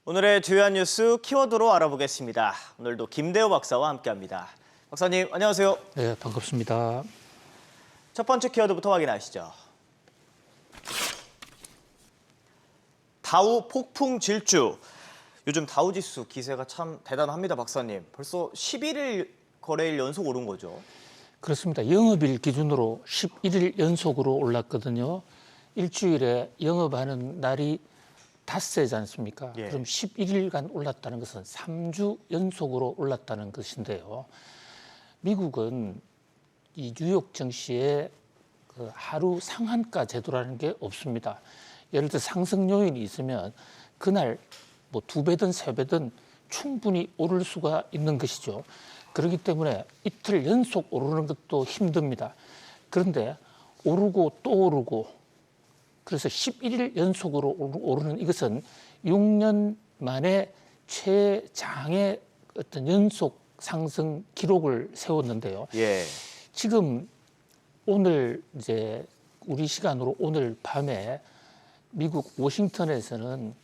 오늘의 주요한 뉴스 키워드로 알아보겠습니다. 오늘도 김대호 박사와 함께합니다. 박사님, 안녕하세요. 네, 반갑습니다. 첫 번째 키워드부터 확인하시죠. 다우 폭풍 질주. 요즘 다우지수 기세가 참 대단합니다, 박사님. 벌써 11일 거래일 연속 오른 거죠? 그렇습니다. 영업일 기준으로 11일 연속으로 올랐거든요. 일주일에 영업하는 날이 닷새지 않습니까? 예. 그럼 11일간 올랐다는 것은 3주 연속으로 올랐다는 것인데요. 미국은 이 뉴욕 증시에 그 하루 상한가 제도라는 게 없습니다. 예를 들어 상승 요인이 있으면 그날 뭐 2배든 3배든 충분히 오를 수가 있는 것이죠. 그렇기 때문에 이틀 연속 오르는 것도 힘듭니다. 그런데 오르고 또 오르고 그래서 11일 연속으로 오르는 이것은 6년 만에 최장의 어떤 연속 상승 기록을 세웠는데요. 예. 지금 오늘 이제 우리 시간으로 오늘 밤에 미국 워싱턴에서는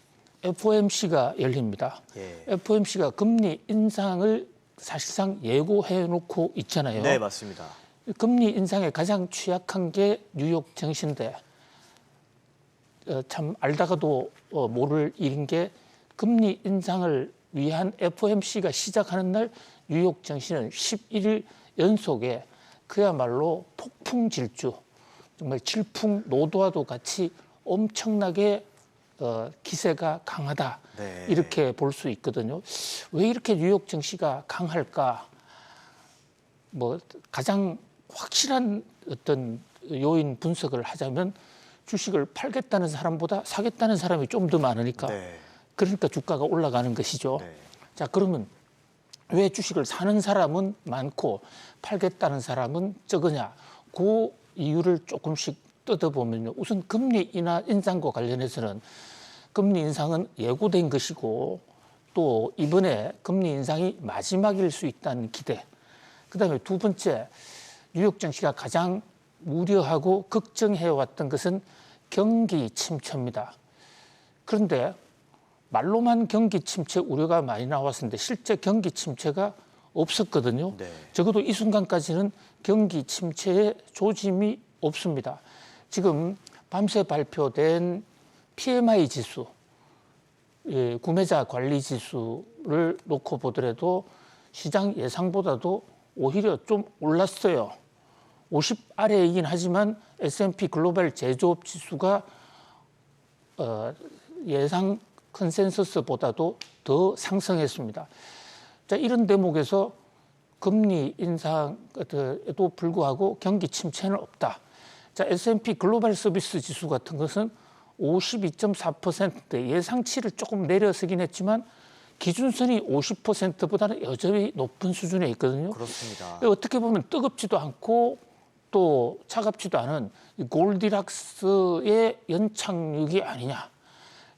FOMC가 열립니다. 예. FOMC가 금리 인상을 사실상 예고해 놓고 있잖아요. 네, 맞습니다. 금리 인상에 가장 취약한 게 뉴욕 증시인데 참 알다가도 모를 일인 게 금리 인상을 위한 FOMC가 시작하는 날 뉴욕 증시는 11일 연속에 그야말로 폭풍 질주, 정말 질풍노도와도 같이 엄청나게 기세가 강하다. 네. 이렇게 볼 수 있거든요. 왜 이렇게 뉴욕 증시가 강할까? 뭐 가장 확실한 어떤 요인 분석을 하자면 주식을 팔겠다는 사람보다 사겠다는 사람이 좀 더 많으니까 네. 그러니까 주가가 올라가는 것이죠. 네. 자, 그러면 왜 주식을 사는 사람은 많고 팔겠다는 사람은 적으냐? 그 이유를 조금씩 뜯어보면요. 우선 금리 인상과 관련해서는 금리 인상은 예고된 것이고 또 이번에 금리 인상이 마지막일 수 있다는 기대. 그다음에 두 번째, 뉴욕 증시가 가장 우려하고 걱정해왔던 것은 경기 침체입니다. 그런데 말로만 경기 침체 우려가 많이 나왔었는데 실제 경기 침체가 없었거든요. 네. 적어도 이 순간까지는 경기 침체의 조짐이 없습니다. 지금 밤새 발표된 PMI 지수, 구매자 관리 지수를 놓고 보더라도 시장 예상보다도 오히려 좀 올랐어요. 50 아래이긴 하지만 S&P 글로벌 제조업 지수가 예상 컨센서스보다도 더 상승했습니다. 자, 이런 대목에서 금리 인상에도 불구하고 경기 침체는 없다. 자, S&P 글로벌 서비스 지수 같은 것은 52.4% 예상치를 조금 내려서긴 했지만 기준선이 50%보다는 여전히 높은 수준에 있거든요. 그렇습니다. 어떻게 보면 뜨겁지도 않고 또 차갑지도 않은 골디락스의 연착륙이 아니냐.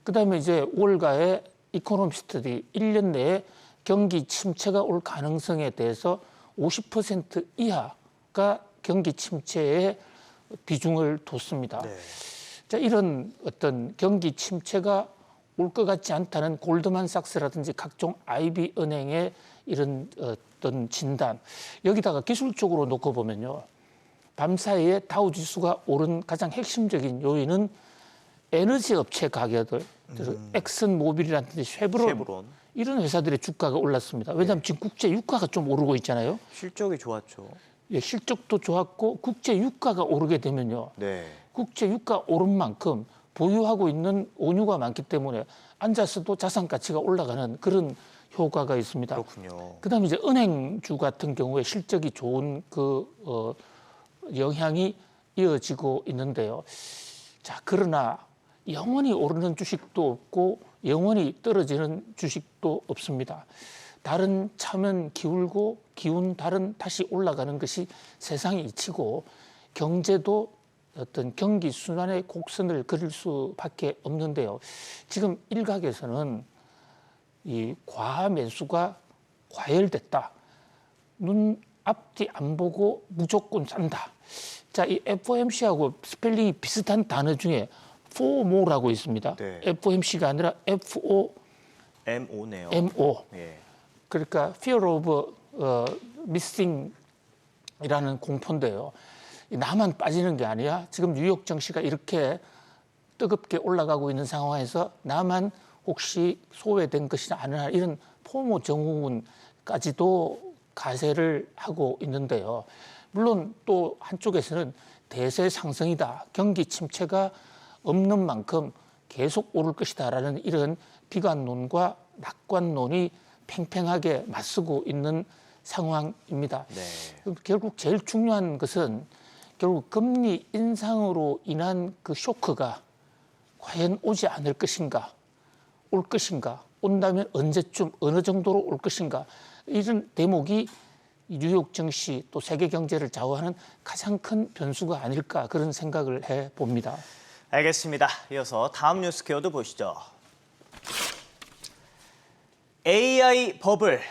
그다음에 이제 월가의 이코노미스트들이 1년 내에 경기 침체가 올 가능성에 대해서 50% 이하가 경기 침체에 비중을 뒀습니다. 네. 자, 이런 어떤 경기 침체가 올 것 같지 않다는 골드만삭스라든지 각종 IB 은행의 이런 어떤 진단, 여기다가 기술적으로 놓고 보면요. 밤사이에 다우지수가 오른 가장 핵심적인 요인은 에너지 업체 가격들, 엑슨모빌이라든지 쉐브론 이런 회사들의 주가가 올랐습니다. 왜냐하면 지금 국제 유가가 좀 오르고 있잖아요. 실적이 좋았죠. 예, 실적도 좋았고 국제 유가가 오르게 되면요. 네. 국제 유가 오른 만큼 보유하고 있는 원유가 많기 때문에 앉아서도 자산 가치가 올라가는 그런 효과가 있습니다. 그렇군요. 그다음에 이제 은행주 같은 경우에 실적이 좋은 영향이 이어지고 있는데요. 자, 그러나 영원히 오르는 주식도 없고 영원히 떨어지는 주식도 없습니다. 달은 차면 기울고 기운 달은 다시 올라가는 것이 세상의 이치고 경제도 어떤 경기 순환의 곡선을 그릴 수밖에 없는데요. 지금 일각에서는 이 과하 매수가 과열됐다. 눈 앞뒤 안 보고 무조건 산다. 자, 이 FOMC하고 스펠링이 비슷한 단어 중에 FOMO라고 있습니다. 네. FOMC가 아니라 MO네요. MO. 예. 그러니까 Fear of Missing이라는 공포인데요. 나만 빠지는 게 아니야. 지금 뉴욕 증시가 이렇게 뜨겁게 올라가고 있는 상황에서 나만 혹시 소외된 것이 아니냐 이런 포모 정우까지도 가세를 하고 있는데요. 물론 또 한쪽에서는 대세 상승이다. 경기 침체가 없는 만큼 계속 오를 것이다라는 이런 비관론과 낙관론이 팽팽하게 맞서고 있는 상황입니다. 네. 결국 제일 중요한 것은 결국 금리 인상으로 인한 그 쇼크가 과연 오지 않을 것인가, 올 것인가, 온다면 언제쯤 어느 정도로 올 것인가 이런 대목이 뉴욕 증시 또 세계 경제를 좌우하는 가장 큰 변수가 아닐까 그런 생각을 해봅니다. 알겠습니다. 이어서 다음 뉴스 키워드 보시죠. AI 버블,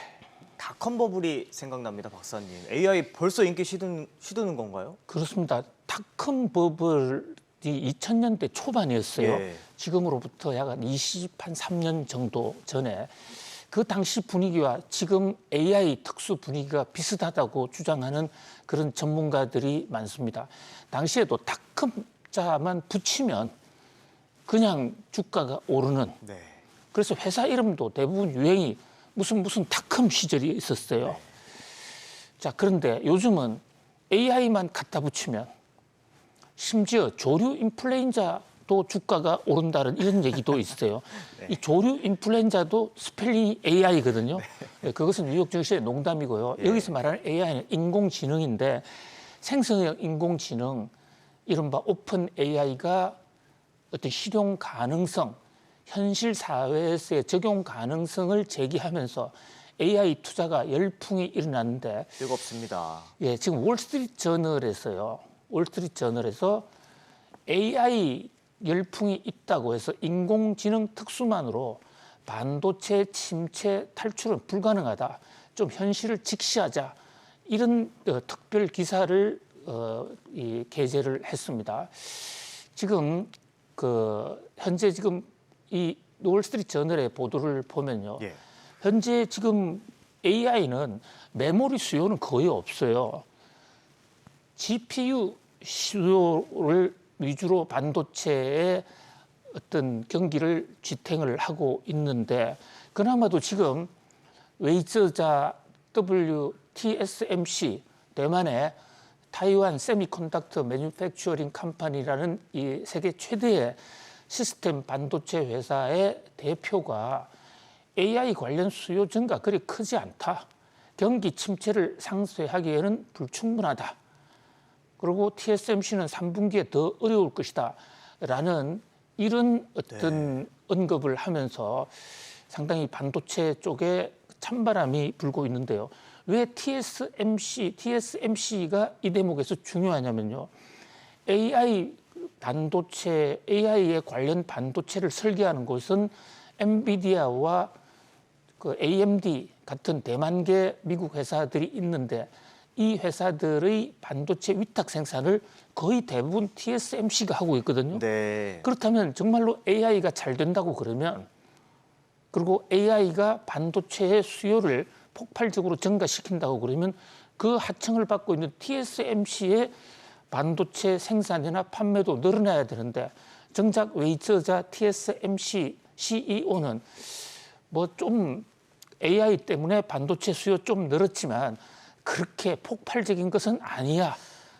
닷컴 버블이 생각납니다, 박사님. AI 벌써 인기 시드는 건가요? 그렇습니다. 닷컴 버블이 2000년대 초반이었어요. 예. 지금으로부터 약 23년 정도 전에 그 당시 분위기와 지금 AI 특수 분위기가 비슷하다고 주장하는 그런 전문가들이 많습니다. 당시에도 닷컴자만 붙이면 그냥 주가가 오르는 네. 그래서 회사 이름도 대부분 유행이 무슨 닷컴 시절이 있었어요. 자, 그런데 요즘은 AI만 갖다 붙이면 심지어 조류 인플루엔자도 주가가 오른다는 이런 얘기도 있어요. 네. 이 조류 인플루엔자도 스펠링이 AI거든요. 네, 그것은 뉴욕 증시의 농담이고요. 예. 여기서 말하는 AI는 인공지능인데 생성형 인공지능, 이른바 오픈 AI가 어떤 실용 가능성, 현실 사회에서의 적용 가능성을 제기하면서 AI 투자가 열풍이 일어났는데 뜨겁습니다. 예, 지금 월스트리트 저널에서 AI 열풍이 있다고 해서 인공지능 특수만으로 반도체 침체 탈출은 불가능하다. 좀 현실을 직시하자. 이런 특별 기사를 게재를 했습니다. 지금 현재 지금 이 월스트리트 저널의 보도를 보면요. 예. 현재 지금 AI는 메모리 수요는 거의 없어요. GPU 수요를 위주로 반도체의 어떤 경기를 지탱을 하고 있는데 그나마도 지금 웨이저자 WTSMC 대만의 타이완 세미컨덕터 매뉴팩처링 컴퍼니라는 이 세계 최대의 시스템 반도체 회사의 대표가 AI 관련 수요 증가 그리 크지 않다. 경기 침체를 상쇄하기에는 불충분하다. 그리고 TSMC는 3분기에 더 어려울 것이다. 라는 이런 어떤 언급을 하면서 상당히 반도체 쪽에 찬바람이 불고 있는데요. 왜 TSMC가 이 대목에서 중요하냐면요. AI에 관련 반도체를 설계하는 곳은 엔비디아와 그 AMD 같은 대만계 미국 회사들이 있는데 이 회사들의 반도체 위탁 생산을 거의 대부분 TSMC가 하고 있거든요. 네. 그렇다면 정말로 AI가 잘 된다고 그러면 그리고 AI가 반도체의 수요를 폭발적으로 증가시킨다고 그러면 그 하청을 받고 있는 TSMC의 반도체 생산이나 판매도 늘어나야 되는데 정작 웨이저자 TSMC CEO는 뭐 좀 AI 때문에 반도체 수요 좀 늘었지만 그렇게 폭발적인 것은 아니야.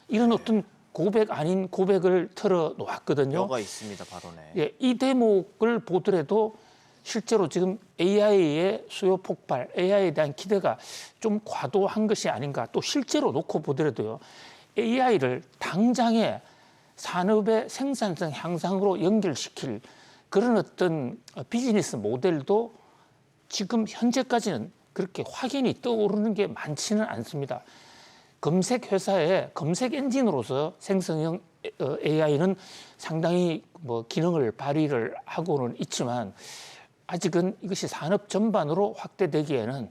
이런 어떤 고백 아닌 고백을 털어 놓았거든요. 뼈가 있습니다, 발언에. 예, 이 대목을 보더라도 실제로 지금 AI의 수요 폭발, AI에 대한 기대가 좀 과도한 것이 아닌가. 또 실제로 놓고 보더라도요. AI를 당장에 산업의 생산성 향상으로 연결시킬 그런 어떤 비즈니스 모델도 지금 현재까지는 그렇게 확연히 떠오르는 게 많지는 않습니다. 검색 회사의 검색 엔진으로서 생성형 AI는 상당히 뭐 기능을 발휘를 하고는 있지만 아직은 이것이 산업 전반으로 확대되기에는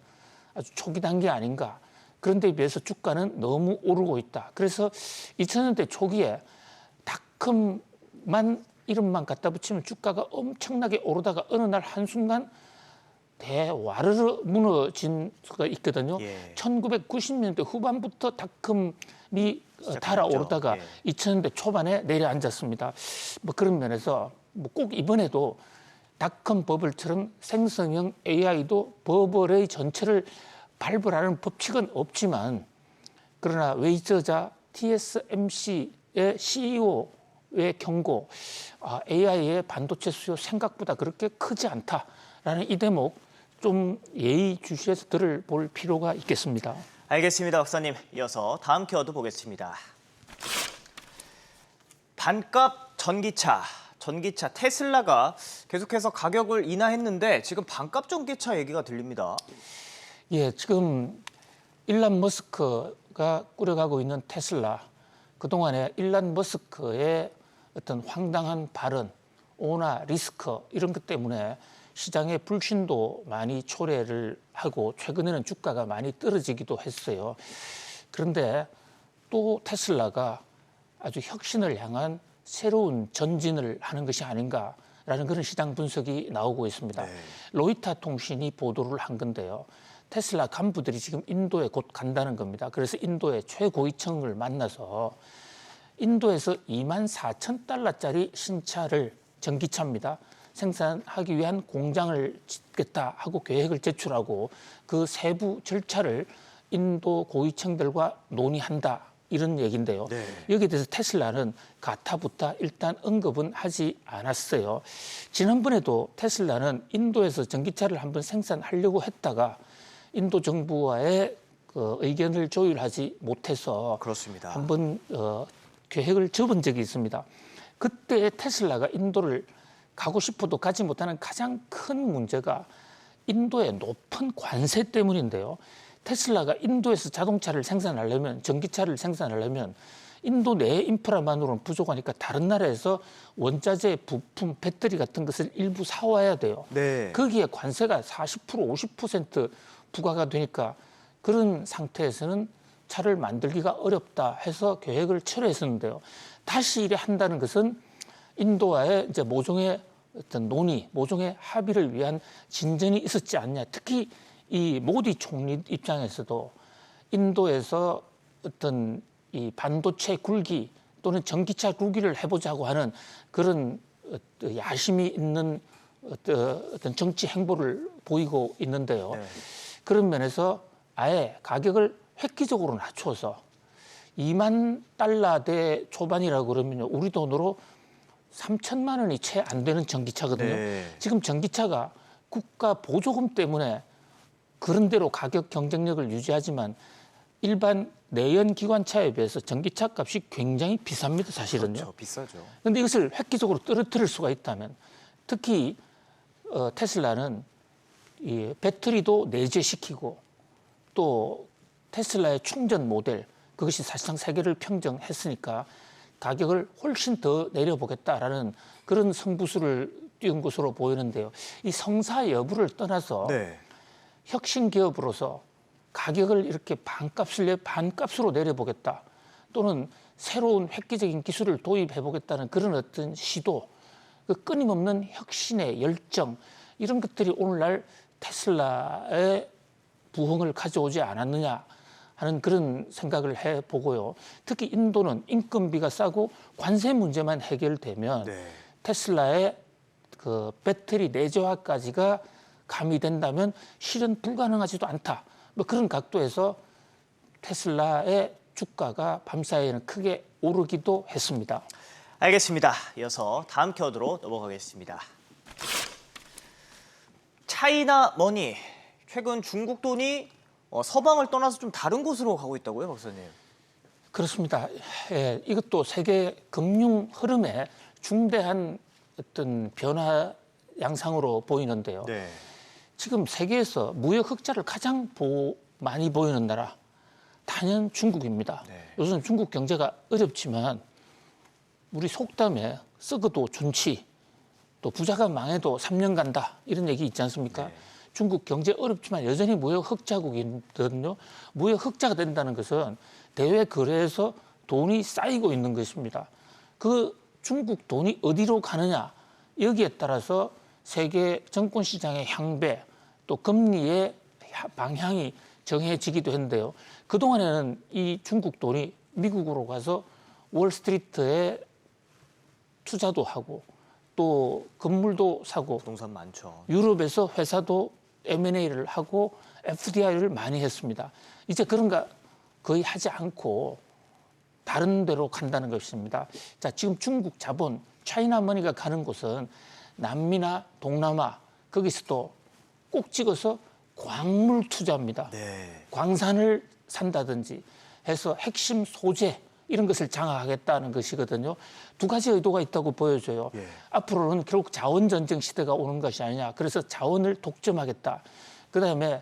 아주 초기 단계 아닌가. 그런데 비해서 주가는 너무 오르고 있다. 그래서 2000년대 초기에 닷컴만 이름만 갖다 붙이면 주가가 엄청나게 오르다가 어느 날 한순간 대와르르 무너진 수가 있거든요. 예. 1990년대 후반부터 닷컴이 시작했죠. 달아오르다가 예. 2000년대 초반에 내려앉았습니다. 뭐 그런 면에서 뭐 꼭 이번에도 닷컴 버블처럼 생성형 AI도 버블의 전체를 발굴하는 법칙은 없지만 그러나 웨이저자 TSMC의 CEO의 경고, AI의 반도체 수요 생각보다 그렇게 크지 않다라는 이 대목 좀 예의주시해서 들어볼 필요가 있겠습니다. 알겠습니다, 박사님. 이어서 다음 키워드 보겠습니다. 반값 전기차 테슬라가 계속해서 가격을 인하했는데 지금 반값 전기차 얘기가 들립니다. 예, 지금 일론 머스크가 꾸려가고 있는 테슬라, 그동안에 일론 머스크의 어떤 황당한 발언, 오나 리스크 이런 것 때문에 시장의 불신도 많이 초래를 하고 최근에는 주가가 많이 떨어지기도 했어요. 그런데 또 테슬라가 아주 혁신을 향한 새로운 전진을 하는 것이 아닌가라는 그런 시장 분석이 나오고 있습니다. 네. 로이터 통신이 보도를 한 건데요. 테슬라 간부들이 지금 인도에 곧 간다는 겁니다. 그래서 인도의 최고위층을 만나서 인도에서 24,000달러짜리 신차를 전기차입니다. 생산하기 위한 공장을 짓겠다 하고 계획을 제출하고 그 세부 절차를 인도 고위층들과 논의한다. 이런 얘기인데요. 네. 여기에 대해서 테슬라는 가타부타 일단 언급은 하지 않았어요. 지난번에도 테슬라는 인도에서 전기차를 한번 생산하려고 했다가 인도 정부와의 그 의견을 조율하지 못해서 그렇습니다. 한번 계획을 접은 적이 있습니다. 그때 테슬라가 인도를 가고 싶어도 가지 못하는 가장 큰 문제가 인도의 높은 관세 때문인데요. 테슬라가 인도에서 자동차를 생산하려면, 전기차를 생산하려면 인도 내 인프라만으로는 부족하니까 다른 나라에서 원자재, 부품, 배터리 같은 것을 일부 사와야 돼요. 네. 거기에 관세가 40%, 50% 부과가 되니까 그런 상태에서는 차를 만들기가 어렵다 해서 계획을 철회했었는데요. 다시 이래 한다는 것은 인도와의 이제 모종의 어떤 논의, 모종의 합의를 위한 진전이 있었지 않냐. 특히 이 모디 총리 입장에서도 인도에서 어떤 이 반도체 굴기 또는 전기차 굴기를 해보자고 하는 그런 야심이 있는 어떤 정치 행보를 보이고 있는데요. 네. 그런 면에서 아예 가격을 획기적으로 낮춰서 2만 달러대 초반이라고 그러면요. 우리 돈으로 3천만 원이 채 안 되는 전기차거든요. 네. 지금 전기차가 국가 보조금 때문에 그런 대로 가격 경쟁력을 유지하지만 일반 내연 기관차에 비해서 전기차 값이 굉장히 비쌉니다, 사실은요. 그렇죠. 비싸죠. 그런데 이것을 획기적으로 떨어뜨릴 수가 있다면 특히 테슬라는 이 배터리도 내재시키고 또 테슬라의 충전 모델 그것이 사실상 세계를 평정했으니까 가격을 훨씬 더 내려보겠다라는 그런 승부수를 띄운 것으로 보이는데요. 이 성사 여부를 떠나서 네. 혁신 기업으로서 가격을 이렇게 반값으로 내려보겠다 또는 새로운 획기적인 기술을 도입해보겠다는 그런 어떤 시도, 그 끊임없는 혁신의 열정 이런 것들이 오늘날 테슬라의 부흥을 가져오지 않았느냐 하는 그런 생각을 해보고요. 특히 인도는 인건비가 싸고 관세 문제만 해결되면 네. 테슬라의 그 배터리 내재화까지가 가미된다면 실현 불가능하지도 않다. 뭐 그런 각도에서 테슬라의 주가가 밤사이에는 크게 오르기도 했습니다. 알겠습니다. 이어서 다음 키워드로 넘어가겠습니다. 차이나 머니. 최근 중국 돈이 서방을 떠나서 좀 다른 곳으로 가고 있다고요, 박사님? 그렇습니다. 예, 이것도 세계 금융 흐름의 중대한 어떤 변화 양상으로 보이는데요. 네. 지금 세계에서 무역 흑자를 가장 많이 보이는 나라 단연 중국입니다. 네. 요즘 중국 경제가 어렵지만 우리 속담에 썩어도 준치 또 부자가 망해도 3년 간다 이런 얘기 있지 않습니까? 네. 중국 경제 어렵지만 여전히 무역 흑자국이거든요. 무역 흑자가 된다는 것은 대외 거래에서 돈이 쌓이고 있는 것입니다. 그 중국 돈이 어디로 가느냐 여기에 따라서 세계 정권 시장의 향배 또 금리의 방향이 정해지기도 했는데요. 그동안에는 이 중국 돈이 미국으로 가서 월스트리트에 투자도 하고 또 건물도 사고 부동산 많죠. 유럽에서 회사도 M&A를 하고 FDI를 많이 했습니다. 이제 그런 거 거의 하지 않고 다른 데로 간다는 것입니다. 자, 지금 중국 자본, 차이나 머니가 가는 곳은 남미나 동남아, 거기서도 꼭 찍어서 광물 투자입니다. 네. 광산을 산다든지 해서 핵심 소재 이런 것을 장악하겠다는 것이거든요. 두 가지 의도가 있다고 보여져요. 예. 앞으로는 결국 자원전쟁 시대가 오는 것이 아니냐. 그래서 자원을 독점하겠다. 그다음에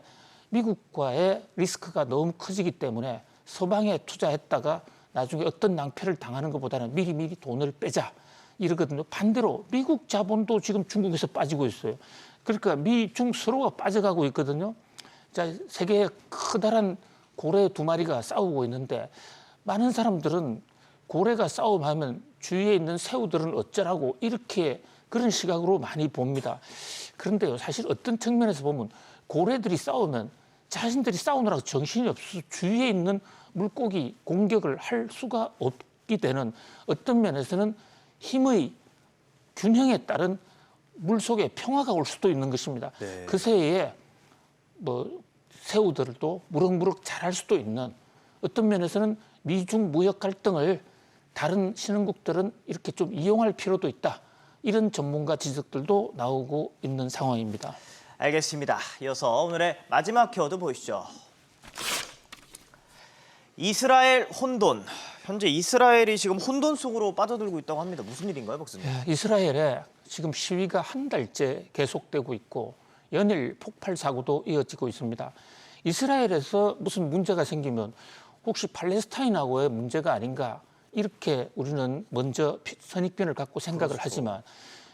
미국과의 리스크가 너무 커지기 때문에 서방에 투자했다가 나중에 어떤 낭패를 당하는 것보다는 미리미리 돈을 빼자. 이러거든요. 반대로 미국 자본도 지금 중국에서 빠지고 있어요. 그러니까 미, 중 서로가 빠져가고 있거든요. 자, 세계에 커다란 고래 두 마리가 싸우고 있는데 많은 사람들은 고래가 싸움하면 주위에 있는 새우들은 어쩌라고 이렇게 그런 시각으로 많이 봅니다. 그런데요, 사실 어떤 측면에서 보면 고래들이 싸우면 자신들이 싸우느라고 정신이 없어서 주위에 있는 물고기 공격을 할 수가 없게 되는 어떤 면에서는 힘의 균형에 따른 물속에 평화가 올 수도 있는 것입니다. 네. 그 새에 새우들도 무럭무럭 자랄 수도 있는 어떤 면에서는 미중 무역 갈등을 다른 신흥국들은 이렇게 좀 이용할 필요도 있다. 이런 전문가 지적들도 나오고 있는 상황입니다. 알겠습니다. 이어서 오늘의 마지막 키워드 보시죠. 이스라엘 혼돈. 현재 이스라엘이 지금 혼돈 속으로 빠져들고 있다고 합니다. 무슨 일인가요, 박사님? 이스라엘에 지금 시위가 한 달째 계속되고 있고 연일 폭발 사고도 이어지고 있습니다. 이스라엘에서 무슨 문제가 생기면 혹시 팔레스타인하고의 문제가 아닌가 이렇게 우리는 먼저 선입견을 갖고 생각을 하지만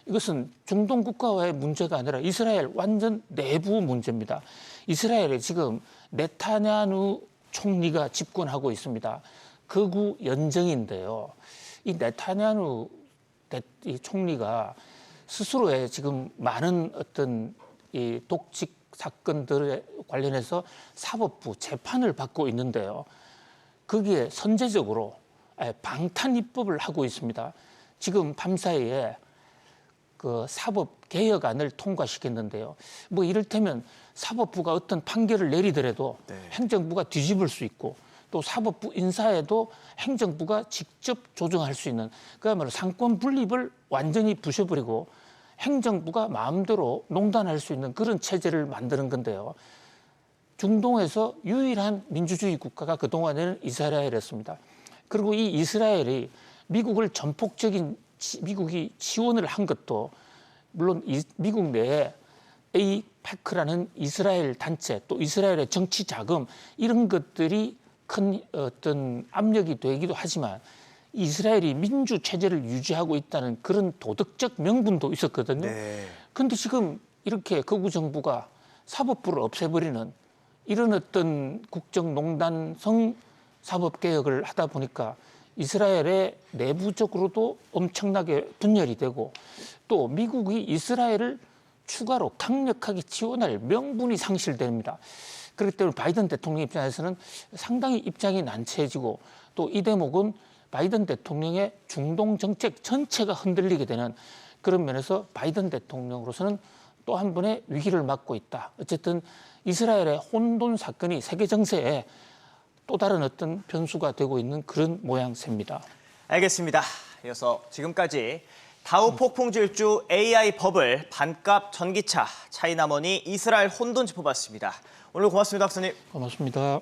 이것은 중동 국가와의 문제가 아니라 이스라엘 완전 내부 문제입니다. 이스라엘에 지금 네타냐후 총리가 집권하고 있습니다. 극우 연정인데요. 이 네타냐후 이 총리가 스스로의 지금 많은 어떤 이 독직 사건들에 관련해서 사법부 재판을 받고 있는데요. 거기에 선제적으로 방탄 입법을 하고 있습니다. 지금 밤사이에 그 사법 개혁안을 통과시켰는데요. 뭐 이를테면 사법부가 어떤 판결을 내리더라도 행정부가 뒤집을 수 있고 또 사법부 인사에도 행정부가 직접 조정할 수 있는 그야말로 상권 분립을 완전히 부셔버리고 행정부가 마음대로 농단할 수 있는 그런 체제를 만드는 건데요. 중동에서 유일한 민주주의 국가가 그동안에는 이스라엘이었습니다. 그리고 이 이스라엘이 미국을 전폭적인 미국이 지원을 한 것도 물론 미국 내에 에이파크라는 이스라엘 단체 또 이스라엘의 정치 자금 이런 것들이 큰 어떤 압력이 되기도 하지만 이스라엘이 민주 체제를 유지하고 있다는 그런 도덕적 명분도 있었거든요. 그런데 지금 이렇게 극우 정부가 사법부를 없애버리는 이런 어떤 국정농단성 사법 개혁을 하다 보니까 이스라엘의 내부적으로도 엄청나게 분열이 되고 또 미국이 이스라엘을 추가로 강력하게 지원할 명분이 상실됩니다. 그렇기 때문에 바이든 대통령 입장에서는 상당히 입장이 난처해지고 또 이 대목은 바이든 대통령의 중동 정책 전체가 흔들리게 되는 그런 면에서 바이든 대통령으로서는 또 한 번의 위기를 맞고 있다. 어쨌든 이스라엘의 혼돈 사건이 세계 정세에 또 다른 어떤 변수가 되고 있는 그런 모양새입니다. 알겠습니다. 이어서 지금까지 다우 폭풍 질주 AI 버블 반값 전기차 차이나머니 이스라엘 혼돈 짚어봤습니다. 오늘 고맙습니다, 박사님. 고맙습니다.